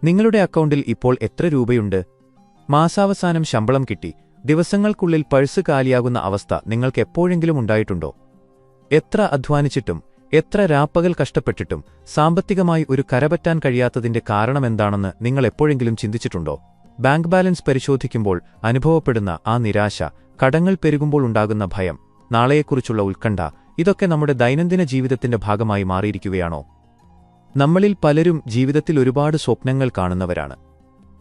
നിങ്ങളുടെ അക്കൗണ്ടിൽ ഇപ്പോൾ എത്ര രൂപയുണ്ട്? മാസാവസാനം ശമ്പളം കിട്ടി ദിവസങ്ങൾക്കുള്ളിൽ പഴ്സ് കാലിയാകുന്ന അവസ്ഥ നിങ്ങൾക്ക് എപ്പോഴെങ്കിലും ഉണ്ടായിട്ടുണ്ടോ? എത്ര അധ്വാനിച്ചിട്ടും എത്ര രാപ്പകൽ കഷ്ടപ്പെട്ടിട്ടും സാമ്പത്തികമായി ഒരു കരപറ്റാൻ കഴിയാത്തതിന്റെ കാരണമെന്താണെന്ന് നിങ്ങൾ എപ്പോഴെങ്കിലും ചിന്തിച്ചിട്ടുണ്ടോ? ബാങ്ക് ബാലൻസ് പരിശോധിക്കുമ്പോൾ അനുഭവപ്പെടുന്ന ആ നിരാശ, കടങ്ങൾ പെരുകുമ്പോൾ ഉണ്ടാകുന്ന ഭയം, നാളെയെക്കുറിച്ചുള്ള ഉത്കണ്ഠ, ഇതൊക്കെ നമ്മുടെ ദൈനംദിന ജീവിതത്തിന്റെ ഭാഗമായി മാറിയിരിക്കുകയാണോ? നമ്മളിൽ പലരും ജീവിതത്തിൽ ഒരുപാട് സ്വപ്നങ്ങൾ കാണുന്നവരാണ്.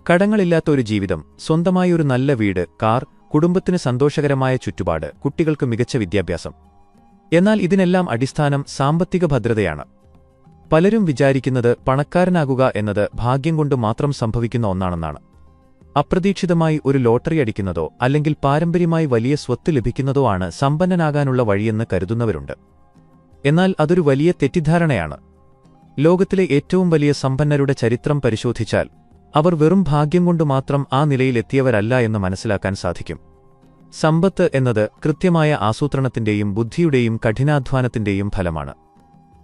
കടങ്ങളില്ലാത്ത ഒരു ജീവിതം, സ്വന്തമായി ഒരു നല്ല വീട്, കാർ, കുടുംബത്തിന് സന്തോഷകരമായ ചുറ്റുപാട്, കുട്ടികൾക്ക് മികച്ച വിദ്യാഭ്യാസം. എന്നാൽ ഇതിനെല്ലാം അടിസ്ഥാനം സാമ്പത്തിക ഭദ്രതയാണ്. പലരും വിചാരിക്കുന്നത് പണക്കാരനാകുക എന്നത് ഭാഗ്യം കൊണ്ട് മാത്രം സംഭവിക്കുന്ന ഒന്നാണെന്നാണ്. അപ്രതീക്ഷിതമായി ഒരു ലോട്ടറി അടിക്കുന്നതോ അല്ലെങ്കിൽ പാരമ്പര്യമായി വലിയ സ്വത്ത് ലഭിക്കുന്നതോ ആണ് സമ്പന്നനാകാനുള്ള വഴിയെന്ന് കരുതുന്നവരുണ്ട്. എന്നാൽ അതൊരു വലിയ തെറ്റിദ്ധാരണയാണ്. ലോകത്തിലെ ഏറ്റവും വലിയ സമ്പന്നരുടെ ചരിത്രം പരിശോധിച്ചാൽ അവർ വെറും ഭാഗ്യം കൊണ്ട് മാത്രം ആ നിലയിലെത്തിയവരല്ല എന്ന് മനസ്സിലാക്കാൻ സാധിക്കും. സമ്പത്ത് എന്നത് കൃത്യമായ ആസൂത്രണത്തിന്റെയും ബുദ്ധിയുടെയും കഠിനാധ്വാനത്തിന്റെയും ഫലമാണ്.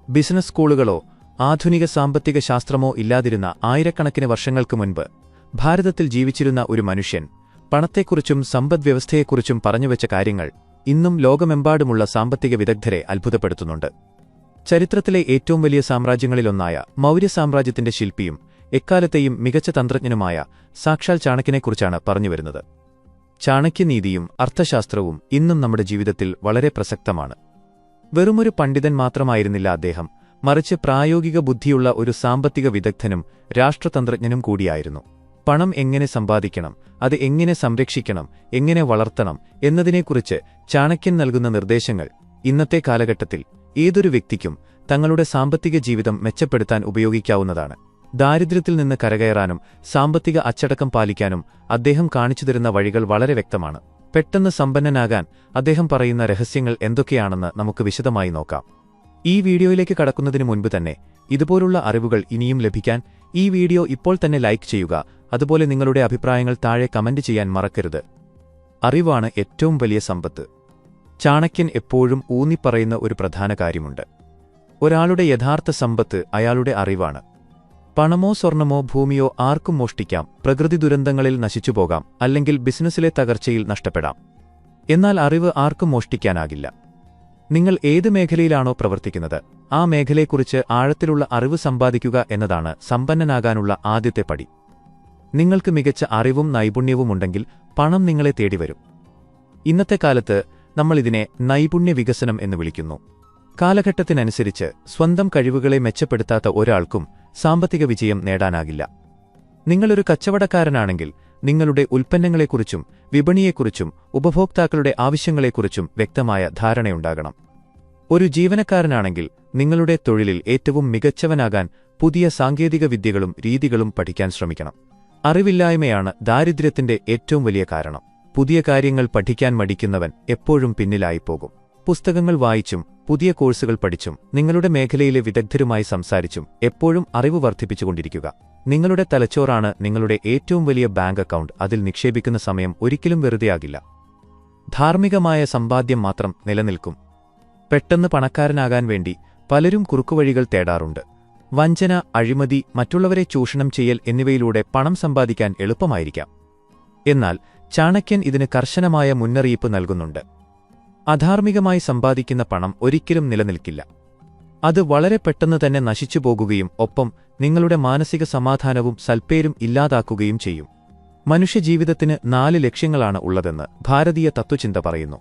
ബിസിനസ് സ്കൂളുകളോ ആധുനിക സാമ്പത്തിക ശാസ്ത്രമോ ഇല്ലാതിരുന്ന ആയിരക്കണക്കിന് വർഷങ്ങൾക്ക് മുൻപ് ഭാരതത്തിൽ ജീവിച്ചിരുന്ന ഒരു മനുഷ്യൻ പണത്തെക്കുറിച്ചും സമ്പദ്വ്യവസ്ഥയെക്കുറിച്ചും പറഞ്ഞുവെച്ച കാര്യങ്ങൾ ഇന്നും ലോകമെമ്പാടുമുള്ള സാമ്പത്തിക വിദഗ്ധരെ അത്ഭുതപ്പെടുത്തുന്നുണ്ട്. ചരിത്രത്തിലെ ഏറ്റവും വലിയ സാമ്രാജ്യങ്ങളിലൊന്നായ മൗര്യ സാമ്രാജ്യത്തിന്റെ ശില്പിയും എക്കാലത്തെയും മികച്ച തന്ത്രജ്ഞനുമായ സാക്ഷാൽ ചാണക്യനെക്കുറിച്ചാണ് പറഞ്ഞുവരുന്നത്. ചാണക്യനീതിയും അർത്ഥശാസ്ത്രവും ഇന്നും നമ്മുടെ ജീവിതത്തിൽ വളരെ പ്രസക്തമാണ്. വെറുമൊരു പണ്ഡിതൻ മാത്രമായിരുന്നില്ല അദ്ദേഹം, മറിച്ച് പ്രായോഗിക ബുദ്ധിയുള്ള ഒരു സാമ്പത്തിക വിദഗ്ധനും രാഷ്ട്രതന്ത്രജ്ഞനും കൂടിയായിരുന്നു. പണം എങ്ങനെ സമ്പാദിക്കണം, അത് എങ്ങനെ സംരക്ഷിക്കണം, എങ്ങനെ വളർത്തണം എന്നതിനെക്കുറിച്ച് ചാണക്യൻ നൽകുന്ന നിർദ്ദേശങ്ങൾ ഇന്നത്തെ കാലഘട്ടത്തിൽ ഏതൊരു വ്യക്തിക്കും തങ്ങളുടെ സാമ്പത്തിക ജീവിതം മെച്ചപ്പെടുത്താൻ ഉപയോഗിക്കാവുന്നതാണ്. ദാരിദ്ര്യത്തിൽ നിന്ന് കരകയറാനും സാമ്പത്തിക അച്ചടക്കം പാലിക്കാനും അദ്ദേഹം കാണിച്ചുതരുന്ന വഴികൾ വളരെ വ്യക്തമാണ്. പെട്ടെന്ന് സമ്പന്നനാകാൻ അദ്ദേഹം പറയുന്ന രഹസ്യങ്ങൾ എന്തൊക്കെയാണെന്ന് നമുക്ക് വിശദമായി നോക്കാം. ഈ വീഡിയോയിലേക്ക് കടക്കുന്നതിന് മുൻപ് തന്നെ ഇതുപോലുള്ള അറിവുകൾ ഇനിയും ലഭിക്കാൻ ഈ വീഡിയോ ഇപ്പോൾ തന്നെ ലൈക്ക് ചെയ്യുക. അതുപോലെ നിങ്ങളുടെ അഭിപ്രായങ്ങൾ താഴെ കമന്റ് ചെയ്യാൻ മറക്കരുത്. അറിവാണ് ഏറ്റവും വലിയ സമ്പത്ത്. ചാണക്യൻ എപ്പോഴും ഊന്നിപ്പറയുന്ന ഒരു പ്രധാന കാര്യമുണ്ട്. ഒരാളുടെ യഥാർത്ഥ സമ്പത്ത് അയാളുടെ അറിവാണ്. പണമോ സ്വർണമോ ഭൂമിയോ ആർക്കും മോഷ്ടിക്കാം, പ്രകൃതി ദുരന്തങ്ങളിൽ നശിച്ചുപോകാം, അല്ലെങ്കിൽ ബിസിനസ്സിലെ തകർച്ചയിൽ നഷ്ടപ്പെടാം. എന്നാൽ അറിവ് ആർക്കും മോഷ്ടിക്കാനാകില്ല. നിങ്ങൾ ഏത് മേഖലയിലാണോ പ്രവർത്തിക്കുന്നത് ആ മേഖലയെക്കുറിച്ച് ആഴത്തിലുള്ള അറിവ് സമ്പാദിക്കുക എന്നതാണ് സമ്പന്നനാകാനുള്ള ആദ്യത്തെ പടി. നിങ്ങൾക്ക് മികച്ച അറിവും നൈപുണ്യവുമുണ്ടെങ്കിൽ പണം നിങ്ങളെ തേടിവരും. ഇന്നത്തെ കാലത്ത് നമ്മളിതിനെ നൈപുണ്യ വികസനം എന്ന് വിളിക്കുന്നു. കാലഘട്ടത്തിനനുസരിച്ച് സ്വന്തം കഴിവുകളെ മെച്ചപ്പെടുത്താത്ത ഒരാൾക്കും സാമ്പത്തിക വിജയം നേടാനാകില്ല. നിങ്ങളൊരു കച്ചവടക്കാരനാണെങ്കിൽ നിങ്ങളുടെ ഉൽപ്പന്നങ്ങളെക്കുറിച്ചും വിപണിയെക്കുറിച്ചും ഉപഭോക്താക്കളുടെ ആവശ്യങ്ങളെക്കുറിച്ചും വ്യക്തമായ ധാരണയുണ്ടാകണം. ഒരു ജീവനക്കാരനാണെങ്കിൽ നിങ്ങളുടെ തൊഴിലിൽ ഏറ്റവും മികച്ചവനാകാൻ പുതിയ സാങ്കേതിക വിദ്യകളും രീതികളും പഠിക്കാൻ ശ്രമിക്കണം. അറിവില്ലായ്മയാണ് ദാരിദ്ര്യത്തിന്റെ ഏറ്റവും വലിയ കാരണം. പുതിയ കാര്യങ്ങൾ പഠിക്കാൻ മടിക്കുന്നവൻ എപ്പോഴും പിന്നിലായിപ്പോകും. പുസ്തകങ്ങൾ വായിച്ചും പുതിയ കോഴ്സുകൾ പഠിച്ചും നിങ്ങളുടെ മേഖലയിലെ വിദഗ്ധരുമായി സംസാരിച്ചും എപ്പോഴും അറിവ് വർദ്ധിപ്പിച്ചുകൊണ്ടിരിക്കുക. നിങ്ങളുടെ തലച്ചോറാണ് നിങ്ങളുടെ ഏറ്റവും വലിയ ബാങ്ക് അക്കൗണ്ട്. അതിൽ നിക്ഷേപിക്കുന്ന സമയം ഒരിക്കലും വെറുതെയാകില്ല. ധാർമ്മികമായ സമ്പാദ്യം മാത്രം നിലനിൽക്കും. പെട്ടെന്ന് പണക്കാരനാകാൻ വേണ്ടി പലരും കുറുക്കുവഴികൾ തേടാറുണ്ട്. വഞ്ചന, അഴിമതി, മറ്റുള്ളവരെ ചൂഷണം ചെയ്യൽ എന്നിവയിലൂടെ പണം സമ്പാദിക്കാൻ എളുപ്പമായിരിക്കാം. എന്നാൽ ചാണക്യൻ ഇതിന് കർശനമായ മുന്നറിയിപ്പ് നൽകുന്നുണ്ട്. അധാർമികമായി സമ്പാദിക്കുന്ന പണം ഒരിക്കലും നിലനിൽക്കില്ല. അത് വളരെ പെട്ടെന്ന് തന്നെ നശിച്ചുപോകുകയും ഒപ്പം നിങ്ങളുടെ മാനസിക സമാധാനവും സൽപ്പേരും ഇല്ലാതാക്കുകയും ചെയ്യും. മനുഷ്യജീവിതത്തിന് 4 ലക്ഷ്യങ്ങളാണ് ഉള്ളതെന്ന് ഭാരതീയ തത്വചിന്ത പറയുന്നു.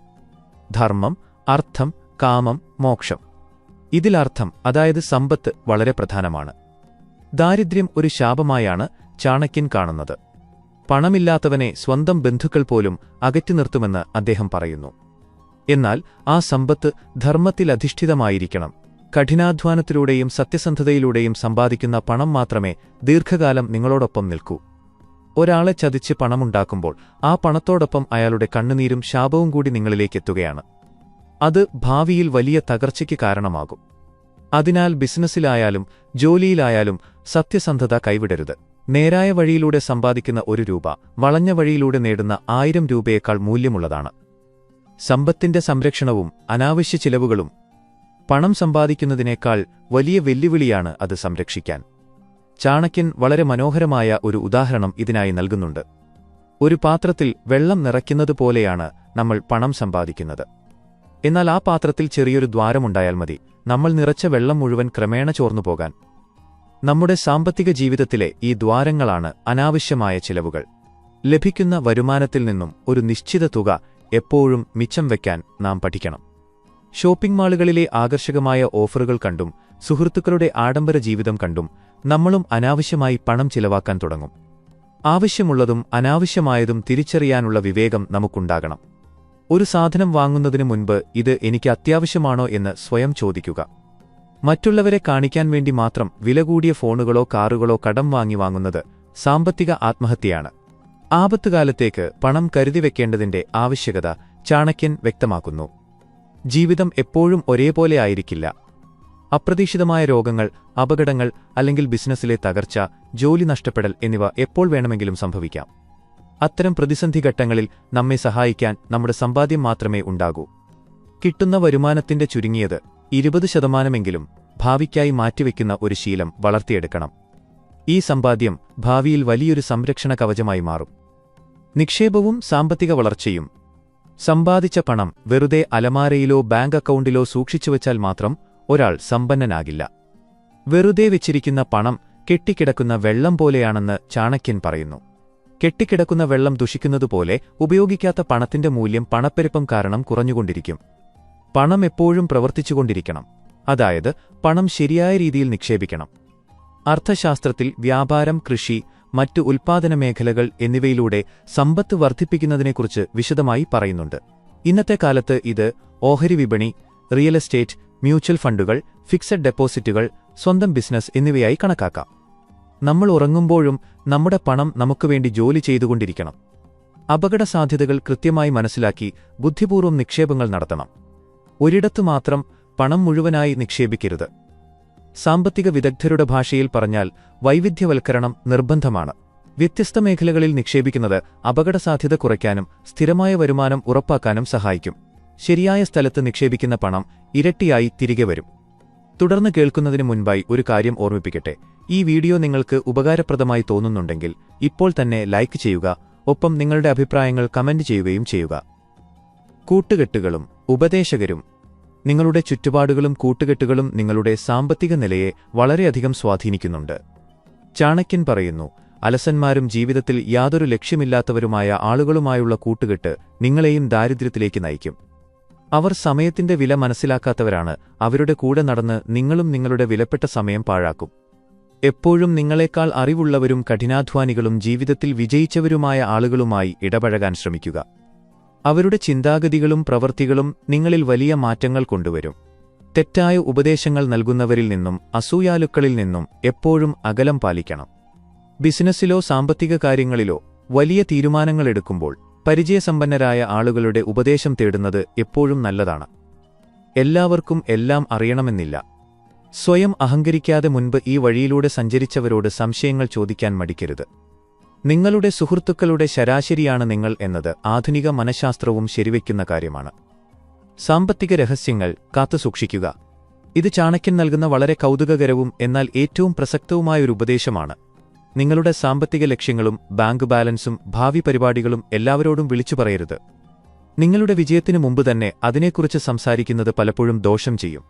ധർമ്മം, അർത്ഥം, കാമം, മോക്ഷം. ഇതിൽ അർത്ഥം, അതായത് സമ്പത്ത്, വളരെ പ്രധാനമാണ്. ദാരിദ്ര്യം ഒരു ശാപമായാണ് ചാണക്യൻ കാണുന്നത്. പണമില്ലാത്തവനെ സ്വന്തം ബന്ധുക്കൾ പോലും അകറ്റി നിർത്തുമെന്ന് അദ്ദേഹം പറയുന്നു. എന്നാൽ ആ സമ്പത്ത് ധർമ്മത്തിലധിഷ്ഠിതമായിരിക്കണം. കഠിനാധ്വാനത്തിലൂടെയും സത്യസന്ധതയിലൂടെയും സമ്പാദിക്കുന്ന പണം മാത്രമേ ദീർഘകാലം നിങ്ങളോടൊപ്പം നിൽക്കൂ. ഒരാളെ ചതിച്ച് പണമുണ്ടാക്കുമ്പോൾ ആ പണത്തോടൊപ്പം അയാളുടെ കണ്ണുനീരും ശാപവും കൂടി നിങ്ങളിലേക്കെത്തുകയാണ്. അത് ഭാവിയിൽ വലിയ തകർച്ചയ്ക്ക് കാരണമാകും. അതിനാൽ ബിസിനസ്സിലായാലും ജോലിയിലായാലും സത്യസന്ധത കൈവിടരുത്. നേരായ വഴിയിലൂടെ സമ്പാദിക്കുന്ന 1 രൂപ വളഞ്ഞ വഴിയിലൂടെ നേടുന്ന 1000 രൂപയേക്കാൾ മൂല്യമുള്ളതാണ്. സമ്പത്തിന്റെ സംരക്ഷണവും അനാവശ്യ ചിലവുകളും പണം സമ്പാദിക്കുന്നതിനേക്കാൾ വലിയ വെല്ലുവിളിയാണ് അത് സംരക്ഷിക്കാൻ. ചാണക്യൻ വളരെ മനോഹരമായ ഒരു ഉദാഹരണം ഇതിനായി നൽകുന്നുണ്ട്. ഒരു പാത്രത്തിൽ വെള്ളം നിറയ്ക്കുന്നതുപോലെയാണ് നമ്മൾ പണം സമ്പാദിക്കുന്നത്. എന്നാൽ ആ പാത്രത്തിൽ ചെറിയൊരു ദ്വാരമുണ്ടായാൽ മതി നമ്മൾ നിറച്ച വെള്ളം മുഴുവൻ ക്രമേണ ചോർന്നുപോകാൻ. നമ്മുടെ സാമ്പത്തിക ജീവിതത്തിലെ ഈ ദ്വാരങ്ങളാണ് അനാവശ്യമായ ചിലവുകൾ. ലഭിക്കുന്ന വരുമാനത്തിൽ നിന്നും ഒരു നിശ്ചിത തുക എപ്പോഴും മിച്ചം വയ്ക്കാൻ നാം പഠിക്കണം. ഷോപ്പിംഗ് മാളുകളിലെ ആകർഷകമായ ഓഫറുകൾ കണ്ടും സുഹൃത്തുക്കളുടെ ആഡംബര ജീവിതം കണ്ടും നമ്മളും അനാവശ്യമായി പണം ചിലവാക്കാൻ തുടങ്ങും. ആവശ്യമുള്ളതും അനാവശ്യമായതും തിരിച്ചറിയാനുള്ള വിവേകം നമുക്കുണ്ടാകണം. ഒരു സാധനം വാങ്ങുന്നതിനു മുൻപ് ഇത് എനിക്ക് അത്യാവശ്യമാണോ എന്ന് സ്വയം ചോദിക്കുക. മറ്റുള്ളവരെ കാണിക്കാൻ വേണ്ടി മാത്രം വില കൂടിയ ഫോണുകളോ കാറുകളോ കടം വാങ്ങുന്നത് സാമ്പത്തിക ആത്മഹത്യയാണ്. ആപത്തുകാലത്തേക്ക് പണം കരുതിവെക്കേണ്ടതിന്റെ ആവശ്യകത ചാണക്യൻ വ്യക്തമാക്കുന്നു. ജീവിതം എപ്പോഴും ഒരേപോലെ ആയിരിക്കില്ല. അപ്രതീക്ഷിതമായ രോഗങ്ങൾ, അപകടങ്ങൾ അല്ലെങ്കിൽ ബിസിനസ്സിലെ തകർച്ച, ജോലി നഷ്ടപ്പെടൽ എന്നിവ എപ്പോൾ വേണമെങ്കിലും സംഭവിക്കാം. അത്തരം പ്രതിസന്ധി ഘട്ടങ്ങളിൽ നമ്മെ സഹായിക്കാൻ നമ്മുടെ സമ്പാദ്യം മാത്രമേ ഉണ്ടാകൂ. കിട്ടുന്ന വരുമാനത്തിന്റെ ചുരുങ്ങിയത് 20% ഭാവിക്കായി മാറ്റിവെക്കുന്ന ഒരു ശീലം വളർത്തിയെടുക്കണം. ഈ സമ്പാദ്യം ഭാവിയിൽ വലിയൊരു സംരക്ഷണ കവചമായി മാറും. നിക്ഷേപവും സാമ്പത്തിക വളർച്ചയും. സമ്പാദിച്ച പണം വെറുതെ അലമാരയിലോ ബാങ്ക് അക്കൗണ്ടിലോ സൂക്ഷിച്ചുവച്ചാൽ മാത്രം ഒരാൾ സമ്പന്നനാകില്ല. വെറുതെ വെച്ചിരിക്കുന്ന പണം കെട്ടിക്കിടക്കുന്ന വെള്ളം പോലെയാണെന്ന് ചാണക്യൻ പറയുന്നു. കെട്ടിക്കിടക്കുന്ന വെള്ളം ദുഷിക്കുന്നതുപോലെ ഉപയോഗിക്കാത്ത പണത്തിന്റെ മൂല്യം പണപ്പെരുപ്പം കാരണം കുറഞ്ഞുകൊണ്ടിരിക്കും. പണം എപ്പോഴും പ്രവർത്തിച്ചുകൊണ്ടിരിക്കണം. അതായത് പണം ശരിയായ രീതിയിൽ നിക്ഷേപിക്കണം. അർത്ഥശാസ്ത്രത്തിൽ വ്യാപാരം, കൃഷി, മറ്റു ഉൽപ്പാദന മേഖലകൾ എന്നിവയിലൂടെ സമ്പത്ത് വർദ്ധിപ്പിക്കുന്നതിനെക്കുറിച്ച് വിശദമായി പറയുന്നുണ്ട്. ഇന്നത്തെ കാലത്ത് ഇത് ഓഹരി വിപണി, റിയൽ എസ്റ്റേറ്റ്, മ്യൂച്വൽ ഫണ്ടുകൾ, ഫിക്സഡ് ഡെപ്പോസിറ്റുകൾ, സ്വന്തം ബിസിനസ് എന്നിവയായി കണക്കാക്കാം. നമ്മൾ ഉറങ്ങുമ്പോഴും നമ്മുടെ പണം നമുക്കുവേണ്ടി ജോലി ചെയ്തുകൊണ്ടിരിക്കണം. അപകടസാധ്യതകൾ കൃത്യമായി മനസ്സിലാക്കി ബുദ്ധിപൂർവ്വം നിക്ഷേപങ്ങൾ നടത്തണം. ഒരിടത്തു മാത്രം പണം മുഴുവനായി നിക്ഷേപിക്കരുത്. സാമ്പത്തിക വിദഗ്ധരുടെ ഭാഷയിൽ പറഞ്ഞാൽ വൈവിധ്യവൽക്കരണം നിർബന്ധമാണ്. വ്യത്യസ്ത മേഖലകളിൽ നിക്ഷേപിക്കുന്നത് അപകടസാധ്യത കുറയ്ക്കാനും സ്ഥിരമായ വരുമാനം ഉറപ്പാക്കാനും സഹായിക്കും. ശരിയായ സ്ഥലത്ത് നിക്ഷേപിക്കുന്ന പണം ഇരട്ടിയായി തിരികെ വരും. തുടർന്ന് കേൾക്കുന്നതിന് മുൻപായി ഒരു കാര്യം ഓർമ്മിപ്പിക്കട്ടെ. ഈ വീഡിയോ നിങ്ങൾക്ക് ഉപകാരപ്രദമായി തോന്നുന്നുണ്ടെങ്കിൽ ഇപ്പോൾ തന്നെ ലൈക്ക് ചെയ്യുക. ഒപ്പം നിങ്ങളുടെ അഭിപ്രായങ്ങൾ കമന്റ് ചെയ്യുകയും ചെയ്യുക. കൂട്ടുകെട്ടുകളും ഉപദേശകരും. നിങ്ങളുടെ ചുറ്റുപാടുകളും കൂട്ടുകെട്ടുകളും നിങ്ങളുടെ സാമ്പത്തിക നിലയെ വളരെയധികം സ്വാധീനിക്കുന്നുണ്ട്. ചാണക്യൻ പറയുന്നു, അലസന്മാരും ജീവിതത്തിൽ യാതൊരു ലക്ഷ്യമില്ലാത്തവരുമായ ആളുകളുമായുള്ള കൂട്ടുകെട്ട് നിങ്ങളെയും ദാരിദ്ര്യത്തിലേക്ക് നയിക്കും. അവർ സമയത്തിന്റെ വില മനസ്സിലാക്കാത്തവരാണ്. അവരുടെ കൂടെ നടന്ന് നിങ്ങളും നിങ്ങളുടെ വിലപ്പെട്ട സമയം പാഴാക്കും. എപ്പോഴും നിങ്ങളെക്കാൾ അറിവുള്ളവരും കഠിനാധ്വാനികളും ജീവിതത്തിൽ വിജയിച്ചവരുമായ ആളുകളുമായി ഇടപഴകാൻ ശ്രമിക്കുക. അവരുടെ ചിന്താഗതികളും പ്രവൃത്തികളും നിങ്ങളിൽ വലിയ മാറ്റങ്ങൾ കൊണ്ടുവരും. തെറ്റായ ഉപദേശങ്ങൾ നൽകുന്നവരിൽ നിന്നും അസൂയാലുക്കളിൽ നിന്നും എപ്പോഴും അകലം പാലിക്കണം. ബിസിനസ്സിലോ സാമ്പത്തിക കാര്യങ്ങളിലോ വലിയ തീരുമാനങ്ങളെടുക്കുമ്പോൾ പരിചയസമ്പന്നരായ ആളുകളുടെ ഉപദേശം തേടുന്നത് എപ്പോഴും നല്ലതാണ്. എല്ലാവർക്കും എല്ലാം അറിയണമെന്നില്ല. സ്വയം അഹങ്കരിക്കാതെ മുൻപ് ഈ വഴിയിലൂടെ സഞ്ചരിച്ചവരോട് സംശയങ്ങൾ ചോദിക്കാൻ മടിക്കരുത്. നിങ്ങളുടെ സുഹൃത്തുക്കളുടെ ശരാശരിയാണ് നിങ്ങൾ എന്നത് ആധുനിക മനഃശാസ്ത്രവും ശരിവയ്ക്കുന്ന കാര്യമാണ്. സാമ്പത്തിക രഹസ്യങ്ങൾ കാത്തുസൂക്ഷിക്കുക. ഇത് ചാണക്യൻ നൽകുന്ന വളരെ കൗതുകകരവും എന്നാൽ ഏറ്റവും പ്രസക്തവുമായൊരു ഉപദേശമാണ്. നിങ്ങളുടെ സാമ്പത്തിക ലക്ഷ്യങ്ങളും ബാങ്ക് ബാലൻസും ഭാവി പരിപാടികളും എല്ലാവരോടും വിളിച്ചു പറയരുത്. നിങ്ങളുടെ വിജയത്തിനു മുമ്പ് തന്നെ അതിനെക്കുറിച്ച് സംസാരിക്കുന്നത് പലപ്പോഴും ദോഷം ചെയ്യും.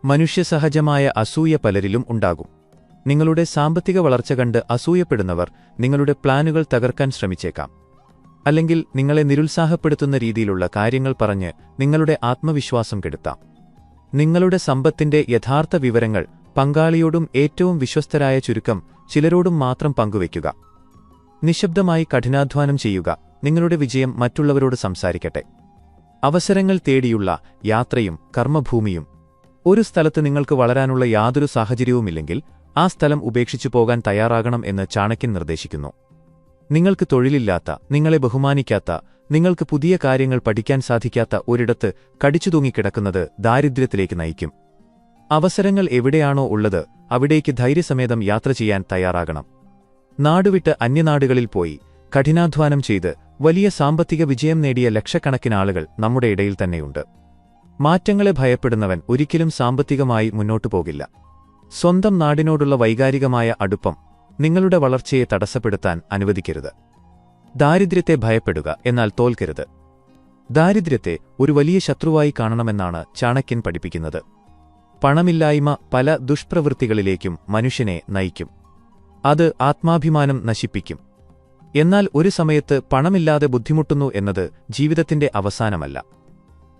മനുഷ്യസഹജമായ അസൂയ പലരിലും ഉണ്ടാകും. നിങ്ങളുടെ സാമ്പത്തിക വളർച്ച കണ്ട് അസൂയപ്പെടുന്നവർ നിങ്ങളുടെ പ്ലാനുകൾ തകർക്കാൻ ശ്രമിച്ചേക്കാം. അല്ലെങ്കിൽ നിങ്ങളെ നിരുത്സാഹപ്പെടുത്തുന്ന രീതിയിലുള്ള കാര്യങ്ങൾ പറഞ്ഞ് നിങ്ങളുടെ ആത്മവിശ്വാസം കെടുത്താം. നിങ്ങളുടെ സമ്പത്തിന്റെ യഥാർത്ഥ വിവരങ്ങൾ പങ്കാളിയോടും ഏറ്റവും വിശ്വസ്തരായ ചുരുക്കം ചിലരോടും മാത്രം പങ്കുവയ്ക്കുക. നിശബ്ദമായി കഠിനാധ്വാനം ചെയ്യുക. നിങ്ങളുടെ വിജയം മറ്റുള്ളവരോട് സംസാരിക്കട്ടെ. അവസരങ്ങൾ തേടിയുള്ള യാത്രയും കർമ്മഭൂമിയും. ഒരു സ്ഥലത്ത് നിങ്ങൾക്ക് വളരാനുള്ള യാതൊരു സാഹചര്യവുമില്ലെങ്കിൽ ആ സ്ഥലം ഉപേക്ഷിച്ചു പോകാൻ തയ്യാറാകണം എന്ന് ചാണക്യൻ നിർദ്ദേശിക്കുന്നു. നിങ്ങൾക്ക് തൊഴിലില്ലാത്ത, നിങ്ങളെ ബഹുമാനിക്കാത്ത, നിങ്ങൾക്ക് പുതിയ കാര്യങ്ങൾ പഠിക്കാൻ സാധിക്കാത്ത ഒരിടത്ത് കടിച്ചുതൂങ്ങിക്കിടക്കുന്നത് ദാരിദ്ര്യത്തിലേക്ക് നയിക്കും. അവസരങ്ങൾ എവിടെയാണോ ഉള്ളത് അവിടേക്ക് ധൈര്യസമേതം യാത്ര ചെയ്യാൻ തയ്യാറാകണം. നാടുവിട്ട് അന്യനാടുകളിൽ പോയി കഠിനാധ്വാനം ചെയ്ത് വലിയ സാമ്പത്തിക വിജയം നേടിയ ലക്ഷക്കണക്കിന് ആളുകൾ നമ്മുടെ ഇടയിൽ തന്നെയുണ്ട്. മാറ്റങ്ങളെ ഭയപ്പെടുന്നവൻ ഒരിക്കലും സാമ്പത്തികമായി മുന്നോട്ടു പോകില്ല. സ്വന്തം നാടിനോടുള്ള വൈകാരികമായ അടുപ്പം നിങ്ങളുടെ വളർച്ചയെ തടസ്സപ്പെടുത്താൻ അനുവദിക്കരുത്. ദാരിദ്ര്യത്തെ ഭയപ്പെടുക, എന്നാൽ തോൽക്കരുത്. ദാരിദ്ര്യത്തെ ഒരു വലിയ ശത്രുവായി കാണണമെന്നാണ് ചാണക്യൻ പഠിപ്പിക്കുന്നത്. പണമില്ലായ്മ പല ദുഷ്പ്രവൃത്തികളിലേക്കും മനുഷ്യനെ നയിക്കും. അത് ആത്മാഭിമാനം നശിപ്പിക്കും. എന്നാൽ ഒരു സമയത്ത് പണമില്ലാതെ ബുദ്ധിമുട്ടുന്നു എന്നത് ജീവിതത്തിന്റെ അവസാനമല്ല.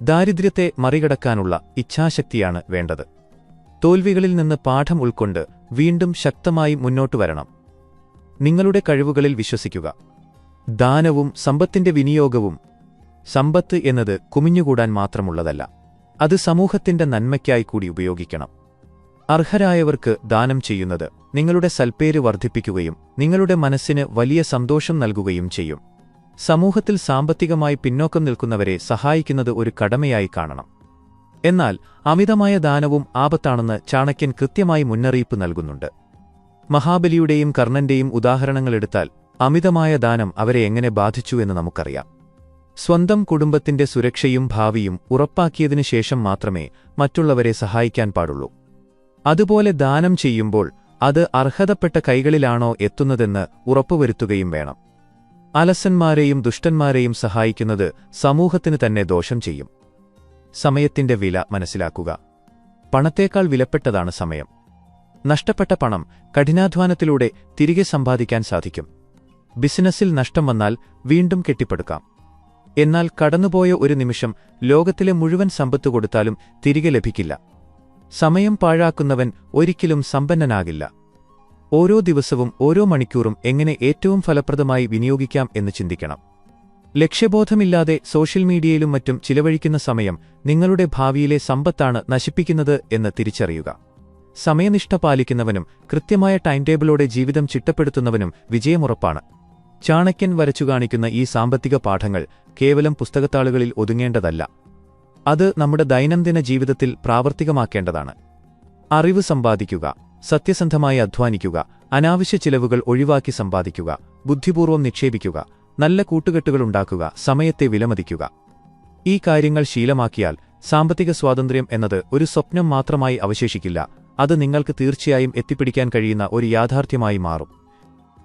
ദാരിദ്ര്യത്തെ മറികടക്കാനുള്ള ഇച്ഛാശക്തിയാണ് വേണ്ടത്. തോൽവികളിൽ നിന്ന് പാഠം ഉൾക്കൊണ്ട് വീണ്ടും ശക്തമായി മുന്നോട്ടു വരണം. നിങ്ങളുടെ കഴിവുകളിൽ വിശ്വസിക്കുക. ദാനവും സമ്പത്തിന്റെ വിനിയോഗവും. സമ്പത്ത് എന്നത് കുമിഞ്ഞുകൂടാൻ മാത്രമുള്ളതല്ല, അത് സമൂഹത്തിന്റെ നന്മയ്ക്കായി കൂടി ഉപയോഗിക്കണം. അർഹരായവർക്ക് ദാനം ചെയ്യുന്നത് നിങ്ങളുടെ സൽപ്പേര് വർദ്ധിപ്പിക്കുകയും നിങ്ങളുടെ മനസ്സിന് വലിയ സന്തോഷം നൽകുകയും ചെയ്യും. സമൂഹത്തിൽ സാമ്പത്തികമായി പിന്നോക്കം നിൽക്കുന്നവരെ സഹായിക്കുന്നത് ഒരു കടമയായി കാണണം. എന്നാൽ അമിതമായ ദാനവും ആപത്താണെന്ന് ചാണക്യൻ കൃത്യമായി മുന്നറിയിപ്പ് നൽകുന്നുണ്ട്. മഹാബലിയുടെയും കർണന്റെയും ഉദാഹരണങ്ങളെടുത്താൽ അമിതമായ ദാനം അവരെ എങ്ങനെ ബാധിച്ചു എന്ന് നമുക്കറിയാം. സ്വന്തം കുടുംബത്തിന്റെ സുരക്ഷയും ഭാവിയും ഉറപ്പാക്കിയതിനു ശേഷം മാത്രമേ മറ്റുള്ളവരെ സഹായിക്കാൻ പാടുള്ളൂ. അതുപോലെ ദാനം ചെയ്യുമ്പോൾ അത് അർഹതപ്പെട്ട കൈകളിലാണോ എത്തുന്നതെന്ന് ഉറപ്പുവരുത്തുകയും വേണം. അലസന്മാരെയും ദുഷ്ടന്മാരെയും സഹായിക്കുന്നത് സമൂഹത്തിന് തന്നെ ദോഷം ചെയ്യും. സമയത്തിന്റെ വില മനസ്സിലാക്കുക. പണത്തേക്കാൾ വിലപ്പെട്ടതാണ് സമയം. നഷ്ടപ്പെട്ട പണം കഠിനാധ്വാനത്തിലൂടെ തിരികെ സമ്പാദിക്കാൻ സാധിക്കും. ബിസിനസ്സിൽ നഷ്ടം വന്നാൽ വീണ്ടും കെട്ടിപ്പടുക്കാം. എന്നാൽ കടന്നുപോയ ഒരു നിമിഷം ലോകത്തിലെ മുഴുവൻ സമ്പത്ത് കൊടുത്താലും തിരികെ ലഭിക്കില്ല. സമയം പാഴാക്കുന്നവൻ ഒരിക്കലും സമ്പന്നനാകില്ല. ഓരോ ദിവസവും ഓരോ മണിക്കൂറും എങ്ങനെ ഏറ്റവും ഫലപ്രദമായി വിനിയോഗിക്കാം എന്ന് ചിന്തിക്കണം. ലക്ഷ്യബോധമില്ലാതെ സോഷ്യൽ മീഡിയയിലും മറ്റും ചിലവഴിക്കുന്ന സമയം നിങ്ങളുടെ ഭാവിയിലെ സമ്പത്താണ് നശിപ്പിക്കുന്നത് എന്ന് തിരിച്ചറിയുക. സമയനിഷ്ഠ പാലിക്കുന്നവനും കൃത്യമായ ടൈം ടേബിളോടെ ജീവിതം ചിട്ടപ്പെടുത്തുന്നവനും വിജയമുറപ്പാണ്. ചാണക്യൻ വരച്ചുകാണിക്കുന്ന ഈ സാമ്പത്തിക പാഠങ്ങൾ കേവലം പുസ്തകത്താളുകളിൽ ഒതുങ്ങേണ്ടതല്ല. അത് നമ്മുടെ ദൈനംദിന ജീവിതത്തിൽ പ്രാവർത്തികമാക്കേണ്ടതാണ്. അറിവ് സമ്പാദിക്കുക, സത്യസന്ധമായി അധ്വാനിക്കുക, അനാവശ്യ ചിലവുകൾ ഒഴിവാക്കി സമ്പാദിക്കുക, ബുദ്ധിപൂർവ്വം നിക്ഷേപിക്കുക, നല്ല കൂട്ടുകെട്ടുകളുണ്ടാക്കുക, സമയത്തെ വിലമതിക്കുക. ഈ കാര്യങ്ങൾ ശീലമാക്കിയാൽ സാമ്പത്തിക സ്വാതന്ത്ര്യം എന്നത് ഒരു സ്വപ്നം മാത്രമായി അവശേഷിക്കില്ല. അത് നിങ്ങൾക്ക് തീർച്ചയായും എത്തിപ്പിടിക്കാൻ കഴിയുന്ന ഒരു യാഥാർത്ഥ്യമായി മാറും.